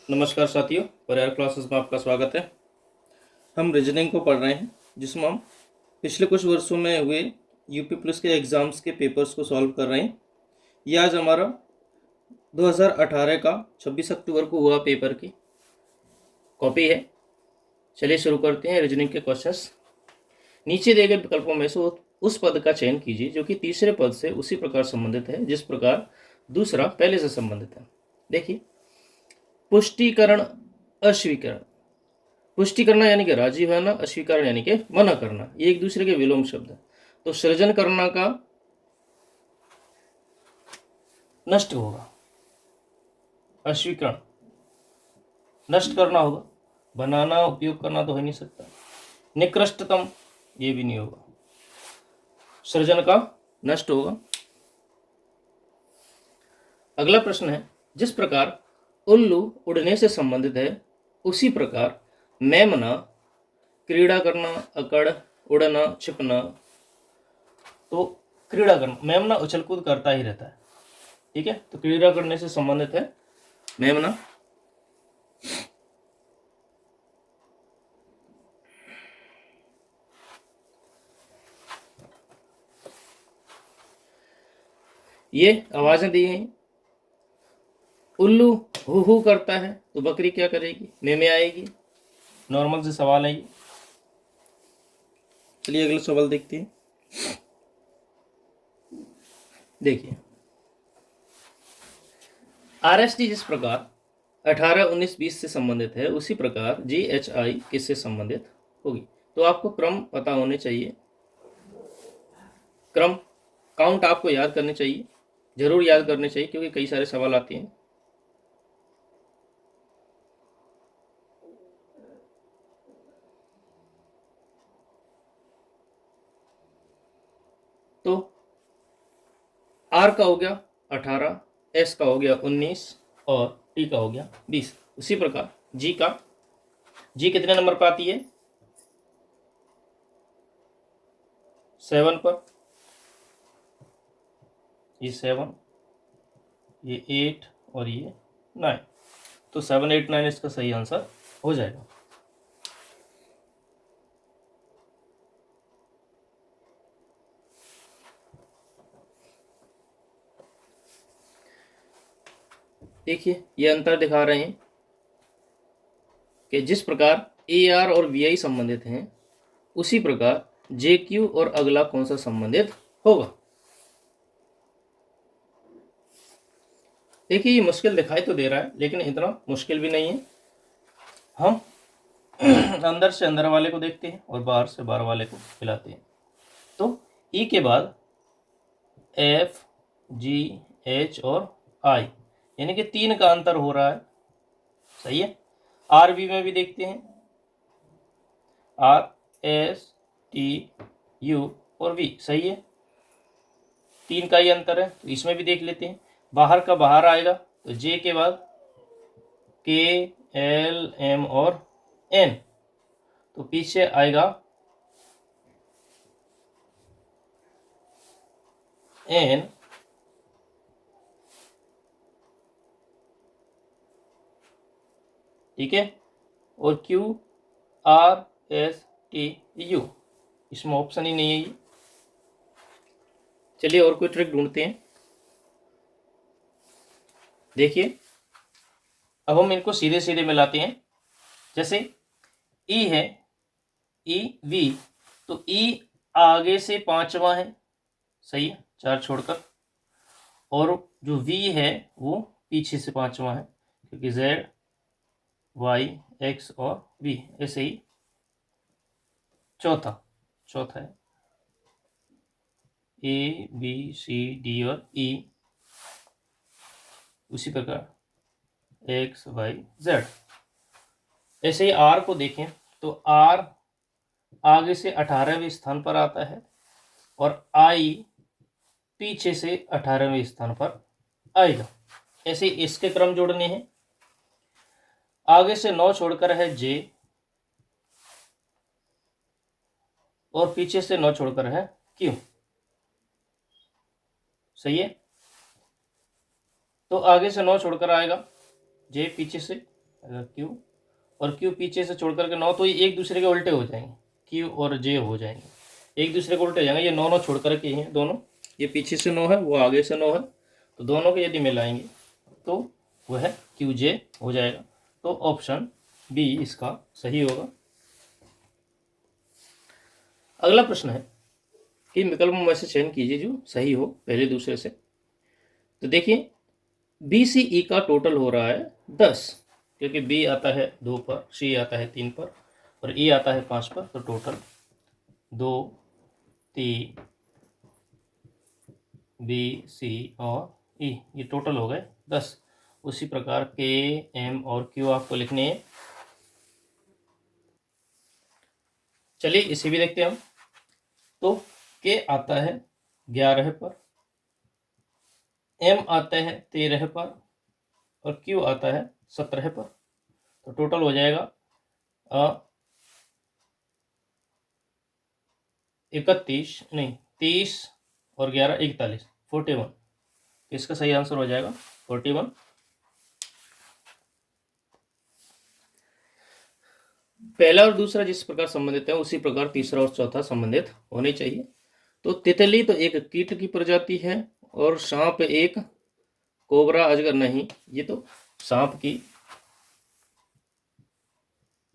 नमस्कार साथियों, परिवार क्लासेस में आपका स्वागत है। हम रीजनिंग को पढ़ रहे हैं, जिसमें हम पिछले कुछ वर्षों में हुए यूपी पुलिस के एग्ज़ाम्स के पेपर्स को सॉल्व कर रहे हैं। ये आज हमारा 2018 का 26 अक्टूबर को हुआ पेपर की कॉपी है। चलिए शुरू करते हैं रीजनिंग के क्वेश्चंस। नीचे दिए गए विकल्पों में से उस पद का चयन कीजिए जो कि तीसरे पद से उसी प्रकार संबंधित है जिस प्रकार दूसरा पहले से संबंधित है। देखिए, पुष्टिकरण, अस्वीकरण। पुष्टि करना यानी कि राजी होना, अस्वीकरण यानी कि मना करना, ये एक दूसरे के विलोम शब्द है। तो सृजन करना का नष्ट होगा, अस्वीकरण नष्ट करना होगा, बनाना उपयोग करना तो हो नहीं सकता। निकृष्टतम, ये भी नहीं होगा, सृजन का नष्ट होगा। अगला प्रश्न है, जिस प्रकार उल्लू उड़ने से संबंधित है उसी प्रकार मेमना क्रीड़ा करना, अकड़, उड़ना, छिपना। तो क्रीड़ा करना, मेमना उछल कूद करता ही रहता है, ठीक है। तो क्रीड़ा करने से संबंधित है मेमना। ये आवाजें दी हैं। उल्लू हु हु करता है तो बकरी क्या करेगी? में आएगी। नॉर्मल से सवाल है ये। चलिए अगला सवाल देखते हैं। देखिए, आरएसटी जिस प्रकार 18, 19, 20 से संबंधित है उसी प्रकार जीएचआई किससे संबंधित होगी? तो आपको क्रम पता होने चाहिए, क्रम काउंट आपको याद करने चाहिए, जरूर याद करने चाहिए क्योंकि कई सारे सवाल आते हैं। तो आर का हो गया 18, एस का हो गया 19 और टी का हो गया 20। उसी प्रकार जी का, जी कितने नंबर पर आती है? 7 पर। ये 7, ये 8 और ये 9। तो 7, 8, 9 इसका सही आंसर हो जाएगा। देखिए, ये अंतर दिखा रहे हैं कि जिस प्रकार ए आर और वी आई संबंधित हैं उसी प्रकार जे क्यू और अगला कौन सा संबंधित होगा। देखिए, ये मुश्किल दिखाई तो दे रहा है लेकिन इतना मुश्किल भी नहीं है। हम अंदर से अंदर वाले को देखते हैं और बाहर से बाहर वाले को मिलाते हैं। तो ई के बाद एफ, जी, एच और आई, यानी कि 3 का अंतर हो रहा है, सही है। आर बी में भी देखते हैं, आर, एस, टी, यू और वी, सही है। 3 का ही अंतर है, तो इसमें भी देख लेते हैं। बाहर का बाहर आएगा तो जे के बाद के, एल, एम और एन, तो पीछे आएगा एन, ठीक है, और Q, R, S, T, U, इसमें ऑप्शन ही नहीं है ये। चलिए और कोई ट्रिक ढूंढते हैं। देखिए, अब हम इनको सीधे सीधे मिलाते हैं। जैसे ई है, ई वी, तो ई आगे से 5वां है, सही है, 4 छोड़कर, और जो वी है वो पीछे से 5वां है क्योंकि जेड, वाई, एक्स और वी, ऐसे ही चौथा है। ए, बी, सी, डी और ई, उसी प्रकार एक्स, वाई, जेड। ऐसे ही आर को देखें तो आर आगे से 18वें स्थान पर आता है और आई पीछे से 18वें स्थान पर आएगा। ऐसे इसके क्रम जोड़ने हैं। आगे से 9 छोड़कर है जे और पीछे से 9 छोड़कर है क्यू, सही है। तो आगे से 9 छोड़कर आएगा जे, पीछे से क्यू और क्यू पीछे से छोड़ करके 9, तो ये एक दूसरे के उल्टे हो जाएंगे, क्यू और जे हो जाएंगे, एक दूसरे को उल्टे हो जाएंगे। ये 9 9 छोड़ करके ही हैं दोनों, ये पीछे से 9 है, वो आगे से 9 है, तो दोनों को यदि मिलाएंगे तो वह क्यू जे हो जाएगा। तो ऑप्शन बी इसका सही होगा। अगला प्रश्न है कि विकल्पों में से चयन कीजिए जो सही हो पहले दूसरे से। तो देखिए बी सी ई का टोटल हो रहा है 10, क्योंकि बी आता है 2 पर, सी आता है 3 पर और ई आता है 5 पर, तो टोटल 2 3 बी सी और ई, ये टोटल हो गए 10। उसी प्रकार के एम और क्यू आपको लिखने हैं। चलिए इसे भी देखते हैं हम। तो के आता है 11 पर, एम आता है 13 पर और क्यू आता है 17 पर, तो टोटल हो जाएगा 31 नहीं 30 और 11 41 41। इसका सही आंसर हो जाएगा 41। पहला और दूसरा जिस प्रकार संबंधित है उसी प्रकार तीसरा और चौथा संबंधित होने चाहिए। तो तितली तो एक कीट की प्रजाति है और सांप एक कोबरा अजगर नहीं, ये तो सांप की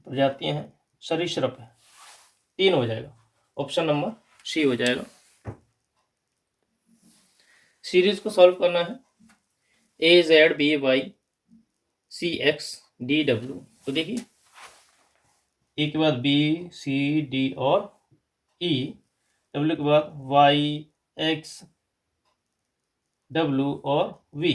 प्रजातियां हैं, सरीसृप है। 3 हो जाएगा, ऑप्शन नंबर सी हो जाएगा। सीरीज को सॉल्व करना है, A Z B Y C X D W. तो देखिए ए के बाद बी सी डी और ई, डब्ल्यू के बाद वाई एक्स डब्ल्यू और वी,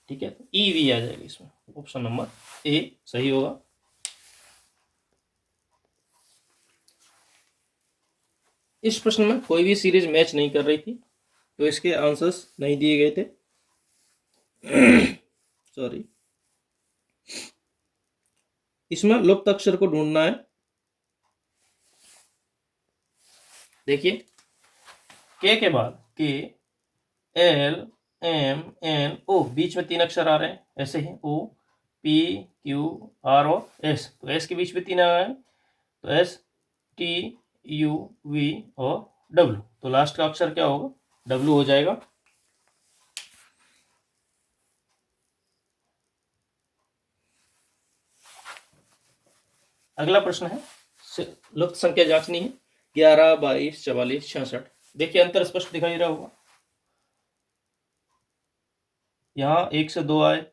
ठीक है, ई वी आ जाएगा इसमें, ऑप्शन नंबर ए सही होगा। इस प्रश्न में कोई भी सीरीज मैच नहीं कर रही थी, तो इसके आंसर्स नहीं दिए गए थे। सॉरी, इसमें लुप्त अक्षर को ढूंढना है। देखिए के बाद के एल एम एन ओ, बीच में 3 अक्षर आ रहे हैं, ऐसे ही ओ पी क्यू आर और एस, तो एस के बीच में 3 आ रहे हैं, तो एस टी यू वी और डब्ल्यू, तो लास्ट का अक्षर क्या होगा, डब्ल्यू हो जाएगा। अगला प्रश्न है, लुप्त संख्या जांचनी है, 11 22 44 66। देखिए अंतर स्पष्ट दिखाई रहा होगा, यहाँ 1 से 2 आए,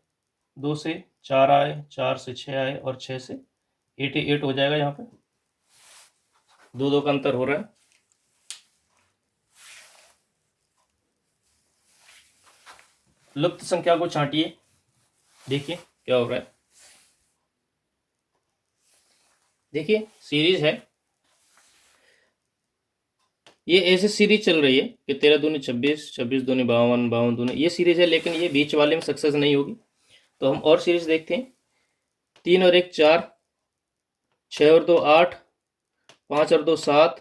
2 से 4 आए, 4 से 6 आए और 6 से 88 हो जाएगा। यहाँ पे 2 2 का अंतर हो रहा है। लुप्त संख्या को छांटिए, देखिए क्या हो रहा है। देखिए सीरीज है, ये ऐसे सीरीज चल रही है कि 13 दूनी 26, 26 दूनी 52, 52 दूनी, ये सीरीज है, लेकिन ये बीच वाले में सक्सेस नहीं होगी। तो हम और सीरीज देखते हैं, 3 और 1 4, 6 और 2 8, 5 और 2 7,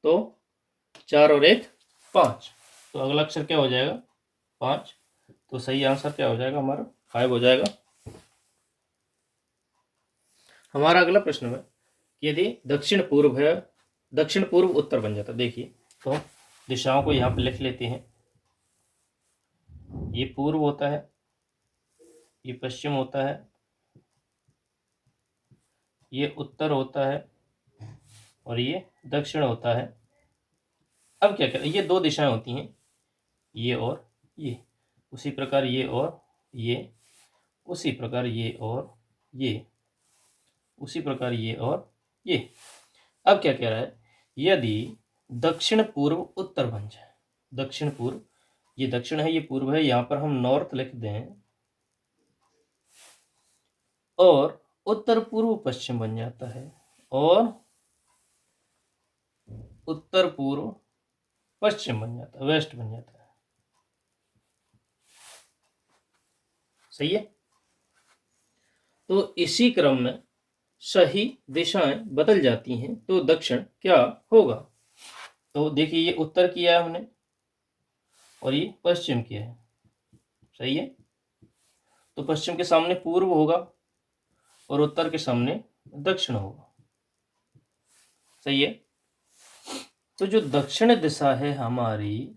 तो 4 और 1 5, तो अगला अक्षर क्या हो जाएगा, 5। तो सही आंसर क्या हो जाएगा हमारा, 5 हो जाएगा। हमारा अगला प्रश्न है कि यदि दक्षिण पूर्व है, दक्षिण पूर्व उत्तर बन जाता, देखिए तो हम दिशाओं को यहाँ पे लिख लेते हैं। ये पूर्व होता है, ये पश्चिम होता है, ये उत्तर होता है और ये दक्षिण होता है। अब क्या करें, ये 2 दिशाएं होती हैं, ये और ये, उसी प्रकार ये और ये, उसी प्रकार ये और ये, उसी प्रकार ये और ये। अब क्या कह रहा है, यदि दक्षिण पूर्व उत्तर बन जाए, दक्षिण पूर्व, ये दक्षिण है ये पूर्व है, यहां पर हम नॉर्थ लिख दें, और उत्तर पूर्व पश्चिम बन जाता है, और उत्तर पूर्व पश्चिम बन जाता है, वेस्ट बन जाता है। सही है। तो इसी क्रम में सही दिशाएं बदल जाती हैं, तो दक्षिण क्या होगा। तो देखिए ये उत्तर किया है हमने और ये पश्चिम किया है, सही है। तो पश्चिम के सामने पूर्व होगा और उत्तर के सामने दक्षिण होगा। सही है। तो जो दक्षिण दिशा है हमारी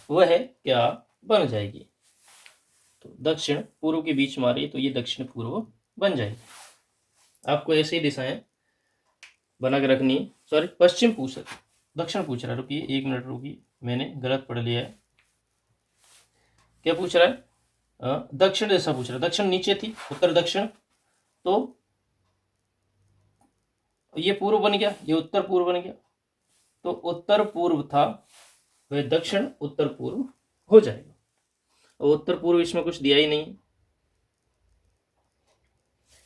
वह क्या बन जाएगी? तो दक्षिण पूर्व के बीच में आ रही है तो ये दक्षिण पूर्व बन जाएगी। आपको ऐसी दिशाएं बना के रखनी है। सॉरी, पश्चिम पूछ रहा, दक्षिण पूछ रहा है। रुकिए 1 मिनट रुकिए, मैंने गलत पढ़ लिया है। क्या पूछ रहा है? दक्षिण दिशा पूछ रहा है। दक्षिण नीचे थी, उत्तर दक्षिण, तो ये पूर्व बन गया, ये उत्तर पूर्व बन गया। तो उत्तर पूर्व था वह दक्षिण उत्तर पूर्व हो जाएगा। और उत्तर पूर्व इसमें कुछ दिया ही नहीं,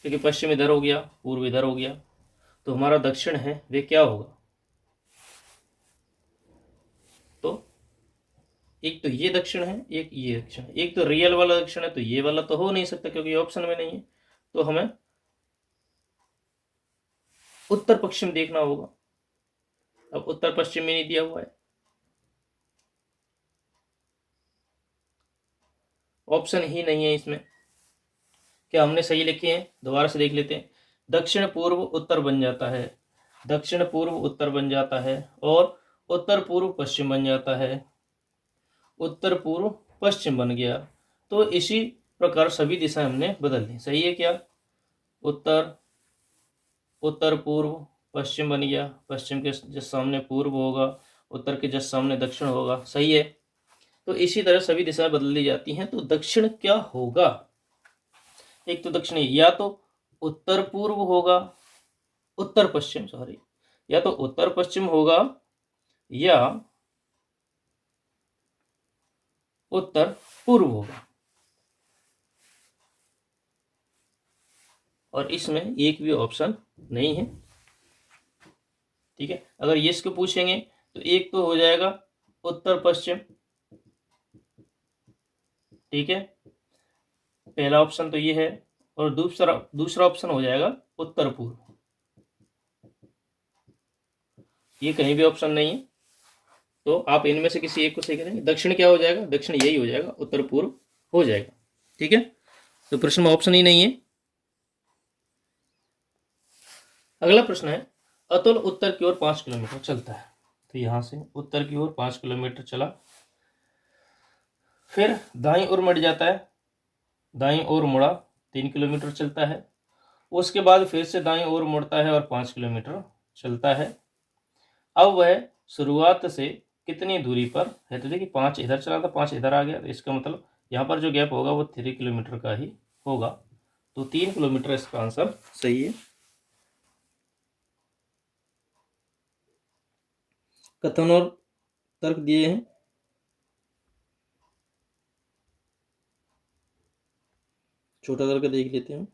क्योंकि पश्चिम इधर हो गया, पूर्व इधर हो गया, तो हमारा दक्षिण है वे क्या होगा? तो एक तो ये दक्षिण है, एक ये दक्षिण है। एक तो रियल वाला दक्षिण है, तो ये वाला तो हो नहीं सकता क्योंकि ऑप्शन में नहीं है। तो हमें उत्तर पश्चिम देखना होगा। अब उत्तर पश्चिम में नहीं दिया हुआ है, ऑप्शन ही नहीं है इसमें। क्या हमने सही लिखे हैं? दोबारा से देख लेते हैं। दक्षिण पूर्व उत्तर बन जाता है, दक्षिण पूर्व उत्तर बन जाता है, और उत्तर पूर्व पश्चिम बन जाता है, उत्तर पूर्व पश्चिम बन गया। तो इसी प्रकार सभी दिशाएं हमने बदल दी। सही है क्या? उत्तर, उत्तर पूर्व, पश्चिम बन गया, पश्चिम के जस्ट सामने पूर्व होगा, उत्तर के जस्ट सामने दक्षिण होगा। सही है। तो इसी तरह सभी दिशाएं बदल दी जाती हैं। तो दक्षिण क्या होगा? एक तो दक्षिण या तो उत्तर पूर्व होगा, उत्तर पश्चिम, सॉरी, या तो उत्तर पश्चिम होगा या उत्तर पूर्व होगा। और इसमें एक भी ऑप्शन नहीं है। ठीक है। अगर ये इसको पूछेंगे तो एक तो हो जाएगा उत्तर पश्चिम, ठीक है, पहला ऑप्शन तो ये है, और दूसरा ऑप्शन हो जाएगा उत्तर पूर्व। ये कहीं भी ऑप्शन नहीं है, तो आप इनमें से किसी एक को सही करेंगे। दक्षिण क्या हो जाएगा? दक्षिण यही हो जाएगा, उत्तर पूर्व हो जाएगा। ठीक है। तो प्रश्न में ऑप्शन ही नहीं है। अगला प्रश्न है, अतुल उत्तर की ओर 5 किलोमीटर चलता है। तो यहां से उत्तर की ओर 5 किलोमीटर चला, फिर दाईं ओर मुड़ जाता है, दाईं ओर मुड़ा, 3 किलोमीटर चलता है, उसके बाद फिर से दाईं ओर मुड़ता है और 5 किलोमीटर चलता है। अब वह शुरुआत से कितनी दूरी पर है? तो देखिए 5 इधर चला था, 5 इधर आ गया, तो इसका मतलब यहाँ पर जो गैप होगा वो 3 किलोमीटर का ही होगा। तो 3 किलोमीटर इसका आंसर सही है। कथन और तर्क दिए हैं, छोटा करके देख लेते हैं।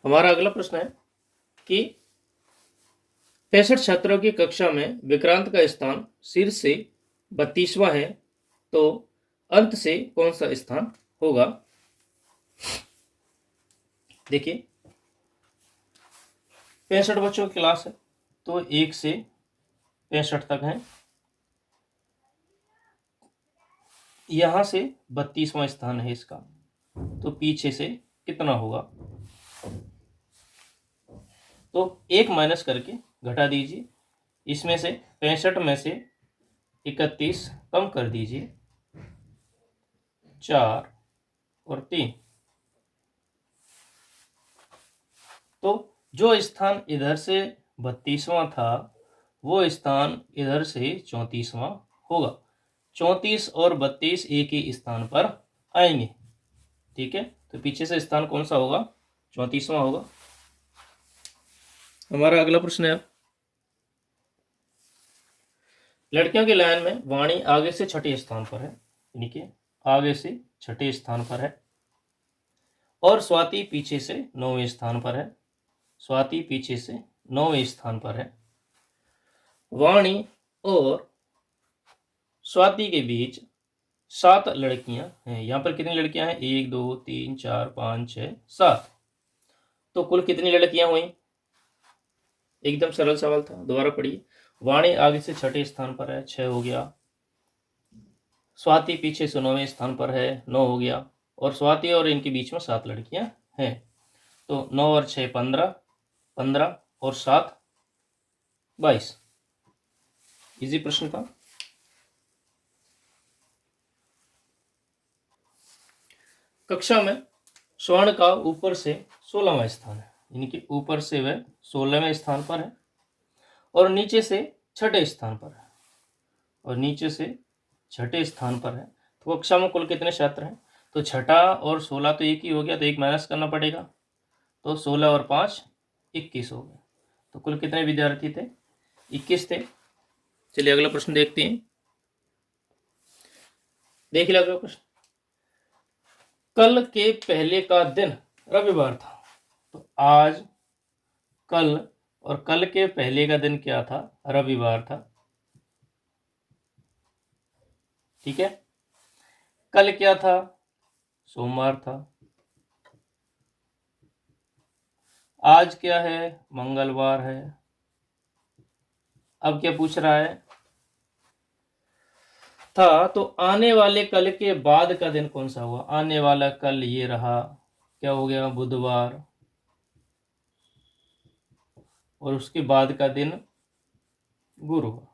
हमारा अगला प्रश्न है कि 65 छात्रों की कक्षा में विक्रांत का स्थान शीर्ष से 32वां है, तो अंत से कौन सा स्थान होगा? देखिए 65 बच्चों की क्लास है, तो 1 से 65 तक है। यहां से 32वां स्थान है इसका, तो पीछे से कितना होगा? तो 1 माइनस करके घटा दीजिए। इसमें से 65 में से 31 कम कर दीजिए, 4 और 3। तो जो स्थान इधर से 32वां था, वो स्थान इधर से 34वां होगा। 34 और 32 एक ही स्थान पर आएंगे। ठीक है, तो पीछे से स्थान कौन सा होगा? 34वां होगा। हमारा अगला प्रश्न है, लड़कियों की लाइन में वाणी आगे से छठे स्थान पर है, यानी कि आगे से छठे स्थान पर है, और स्वाति पीछे से 9वें स्थान पर है। स्वाति पीछे से 9वें स्थान पर है। वाणी और स्वाति के बीच 7 लड़कियां हैं। यहां पर कितनी लड़कियां हैं? 1 2 3 4 5 6 7। तो कुल कितनी लड़कियां हुई? एकदम सरल सवाल था, दोबारा पढ़िए। वाणी आगे से छठे स्थान पर है, 6 हो गया। स्वाति पीछे से 9वें स्थान पर है, 9 हो गया। और स्वाति और इनके बीच में 7 लड़कियां हैं, तो 9 और 6 15, 15 और 7 22। इजी प्रश्न था। कक्षा में स्वर्ण का ऊपर से 16वां स्थान है, यानी कि ऊपर से वह 16वें स्थान पर है, और नीचे से छठे स्थान पर है, और नीचे से छठे स्थान पर है। तो कक्षा में कुल कितने छात्र हैं? तो छठा और 16 तो एक ही हो गया, तो 1 माइनस करना पड़ेगा, तो 16 और 5 21 हो गए। तो कुल कितने विद्यार्थी थे? 21 थे। चलिए अगला प्रश्न देखते हैं। देखिए अगला प्रश्न, कल के पहले का दिन रविवार था। तो आज, कल और कल के पहले का दिन क्या था? रविवार था। ठीक है, कल क्या था? सोमवार था। आज क्या है? मंगलवार है। अब क्या पूछ रहा है? था, तो आने वाले कल के बाद का दिन कौन सा हुआ? आने वाला कल ये रहा, क्या हो गया? बुधवार। और उसके बाद का दिन गुरुवार।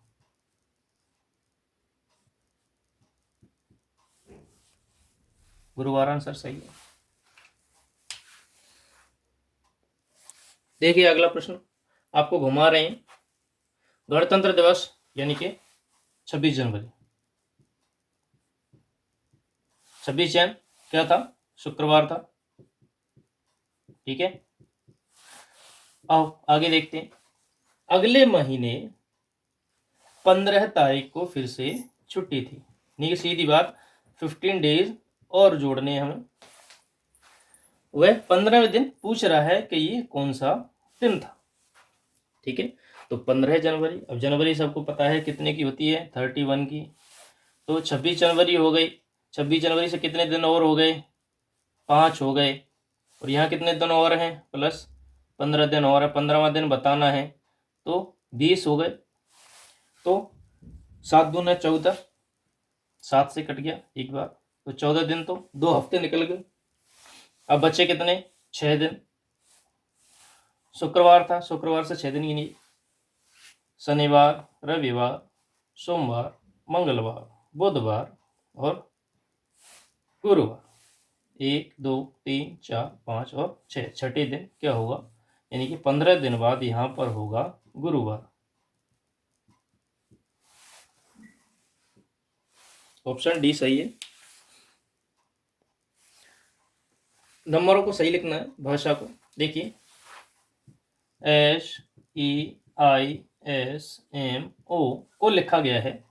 गुरुवार आंसर सही है। देखिए अगला प्रश्न आपको घुमा रहे हैं। गणतंत्र दिवस यानी कि 26 जनवरी, 26 जन क्या था? शुक्रवार था। ठीक है, आओ आगे देखते हैं। अगले महीने 15 तारीख को फिर से छुट्टी थी, नहीं सीधी बात, 15 डेज और जोड़ने हमें। वह 15वें दिन पूछ रहा है कि ये कौन सा दिन था। ठीक है, तो 15 जनवरी। अब जनवरी सबको पता है कितने की होती है? 31 की। तो 26 जनवरी हो गई। 26 जनवरी से कितने दिन और हो गए? 5 हो गए। और यहाँ कितने दिन और हैं? प्लस 15 दिन और है। 15वां दिन बताना है, तो 20 हो गए। तो 7 दूना 14, 7 से कट गया एक बार, तो 14 दिन, तो 2 हफ्ते निकल गए। अब बचे कितने? 6 दिन। शुक्रवार था, शुक्रवार से 6 दिन गिनिए। शनिवार, रविवार, सोमवार, मंगलवार, बुधवार और गुरुवार। 1 2 3 4 5 और 6, छठे दिन क्या होगा? यानी कि 15 दिन बाद यहां पर होगा गुरुवार। ऑप्शन डी सही है। नंबरों को सही लिखना है, भाषा को। देखिए SEISMO को लिखा गया है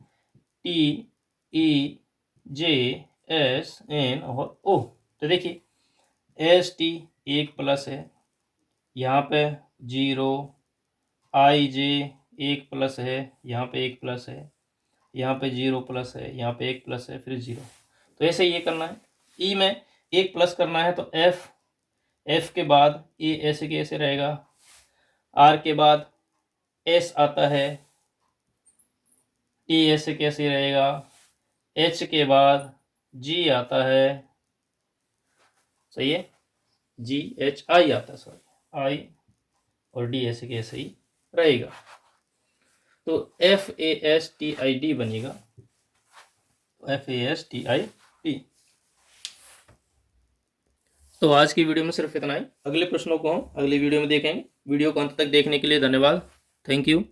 TEJSN और O। तो देखिए ST एक प्लस है, यहाँ पे 0, आई जे 1 प्लस है, यहाँ पे 1 प्लस है, यहाँ पे 0 प्लस है, यहाँ पे 1 प्लस है, फिर 0। तो ऐसे ये करना है। ई में 1 प्लस करना है तो एफ के बाद ए ऐसे के ऐसे रहेगा, आर के बाद एस आता है, टी ऐसे कैसे रहेगा, एच के बाद जी आता है, सही है, जी एच आई आता है, सॉरी आई, और डी ऐसे कैसे ही रहेगा। तो FASTID बनेगा, FASTID। तो आज की वीडियो में सिर्फ इतना ही। अगले प्रश्नों को हम अगली वीडियो में देखेंगे। वीडियो को अंत तक देखने के लिए धन्यवाद। Thank you.